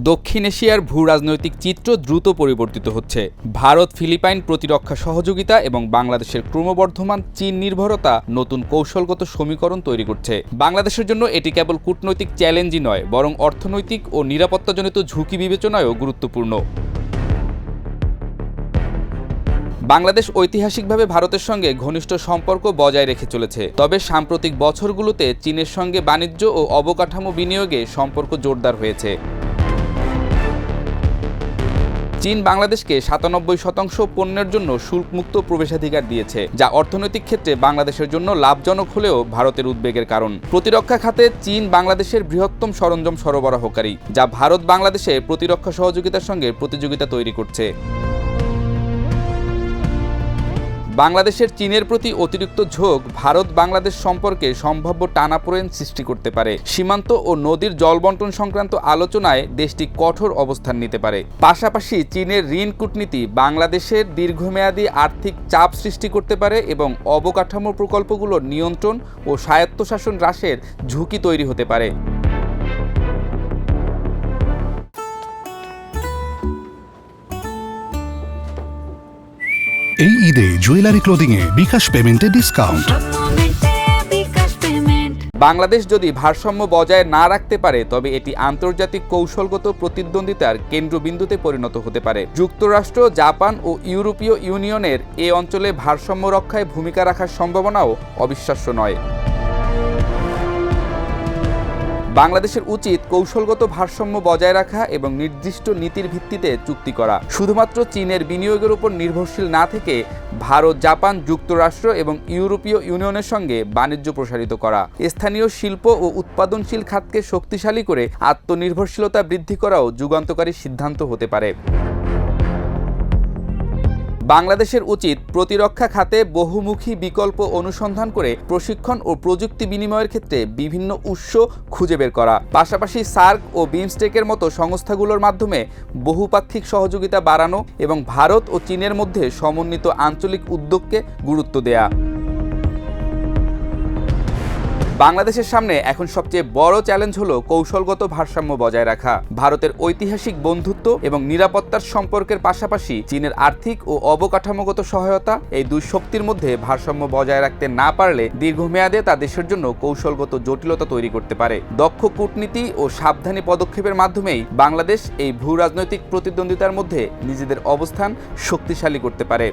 দক্ষিণ এশিয়ার ভূ রাজনৈতিক চিত্র দ্রুত পরিবর্তিত হচ্ছে। ভারত ফিলিপাইন প্রতিরক্ষা সহযোগিতা এবং বাংলাদেশের ক্রমবর্ধমান চীন নির্ভরতা নতুন কৌশলগত সমীকরণ তৈরি করছে। বাংলাদেশের জন্য এটি কেবল কূটনৈতিক চ্যালেঞ্জই নয়, বরং অর্থনৈতিক ও নিরাপত্তাজনিত ঝুঁকি বিবেচনায়ও গুরুত্বপূর্ণ। বাংলাদেশ ঐতিহাসিকভাবে ভারতের সঙ্গে ঘনিষ্ঠ সম্পর্ক বজায় রেখে চলেছে। তবে সাম্প্রতিক বছরগুলোতে চীনের সঙ্গে বাণিজ্য ও অবকাঠামো বিনিয়োগে সম্পর্ক জোরদার হয়েছে। চীন বাংলাদেশকে ৯৭% পণ্যের জন্য শুল্কমুক্ত প্রবেশাধিকার দিয়েছে, যা অর্থনৈতিক ক্ষেত্রে বাংলাদেশের জন্য লাভজনক হলেও ভারতের উদ্বেগের কারণ। প্রতিরক্ষা খাতে চীন বাংলাদেশের বৃহত্তম সরঞ্জাম সরবরাহকারী, যা ভারত বাংলাদেশে প্রতিরক্ষা সহযোগিতার সঙ্গে প্রতিযোগিতা তৈরি করছে। বাংলাদেশের চীনের প্রতি অতিরিক্ত ঝোঁক ভারত বাংলাদেশ সম্পর্কে সম্ভাব্য টানাপোড়েন সৃষ্টি করতে পারে। সীমান্ত ও নদীর জলবন্টন সংক্রান্ত আলোচনায় দেশটি কঠোর অবস্থান নিতে পারে। পাশাপাশি চীনের ঋণ কূটনীতি বাংলাদেশের দীর্ঘমেয়াদী আর্থিক চাপ সৃষ্টি করতে পারে এবং অবকাঠামো প্রকল্পগুলোর নিয়ন্ত্রণ ও স্বায়ত্তশাসন হ্রাসের ঝুঁকি তৈরি হতে পারে। এই ঈদে জুয়েলারি ক্লোদিংয়ে বিকাশ পেমেন্টে ডিসকাউন্ট। বাংলাদেশ যদি ভারসাম্য বজায় না রাখতে পারে, তবে এটি আন্তর্জাতিক কৌশলগত প্রতিদ্বন্দ্বিতার কেন্দ্রবিন্দুতে পরিণত হতে পারে। যুক্তরাষ্ট্র, জাপান ও ইউরোপীয় ইউনিয়নের এ অঞ্চলে ভারসাম্য রক্ষায় ভূমিকা রাখার সম্ভাবনাও অবিশ্বাস্য নয়। বাংলাদেশের উচিত কৌশলগত ভারসাম্য বজায় রাখা এবং নির্দিষ্ট নীতির ভিত্তিতে চুক্তি করা। শুধুমাত্র চীনের বিনিয়োগের উপর নির্ভরশীল না থেকে ভারত, জাপান, যুক্তরাষ্ট্র এবং ইউরোপীয় ইউনিয়নের সঙ্গে বাণিজ্য প্রসারিত করা। স্থানীয় শিল্প ও উৎপাদনশীল খাতকে শক্তিশালী করে আত্মনির্ভরশীলতা বৃদ্ধি করাও যুগান্তকারী সিদ্ধান্ত হতে পারে। বাংলাদেশের উচিত প্রতিরক্ষা খাতে বহুমুখী বিকল্প অনুসন্ধান করে প্রশিক্ষণ ও প্রযুক্তি বিনিময়ের ক্ষেত্রে বিভিন্ন উৎস খুঁজে বের করা। পাশাপাশি সার্ক ও বিমস্টেকের মতো সংস্থাগুলোর মাধ্যমে বহুপাক্ষিক সহযোগিতা বাড়ানো এবং ভারত ও চীনের মধ্যে সমন্বিত আঞ্চলিক উদ্যোগকে গুরুত্ব দেয়া। বাংলাদেশের সামনে এখন সবচেয়ে বড় চ্যালেঞ্জ হলো কৌশলগত ভারসাম্য বজায় রাখা। ভারতের ঐতিহাসিক বন্ধুত্ব এবং নিরাপত্তার সম্পর্কের পাশাপাশি চীনের আর্থিক ও অবকাঠামোগত সহায়তা, এই দুই শক্তির মধ্যে ভারসাম্য বজায় রাখতে না পারলে দীর্ঘমেয়াদে তা দেশের জন্য কৌশলগত জটিলতা তৈরি করতে পারে। দক্ষ কূটনীতি ও সাবধানী পদক্ষেপের মাধ্যমেই বাংলাদেশ এই ভূ রাজনৈতিক প্রতিদ্বন্দ্বিতার মধ্যে নিজেদের অবস্থান শক্তিশালী করতে পারে।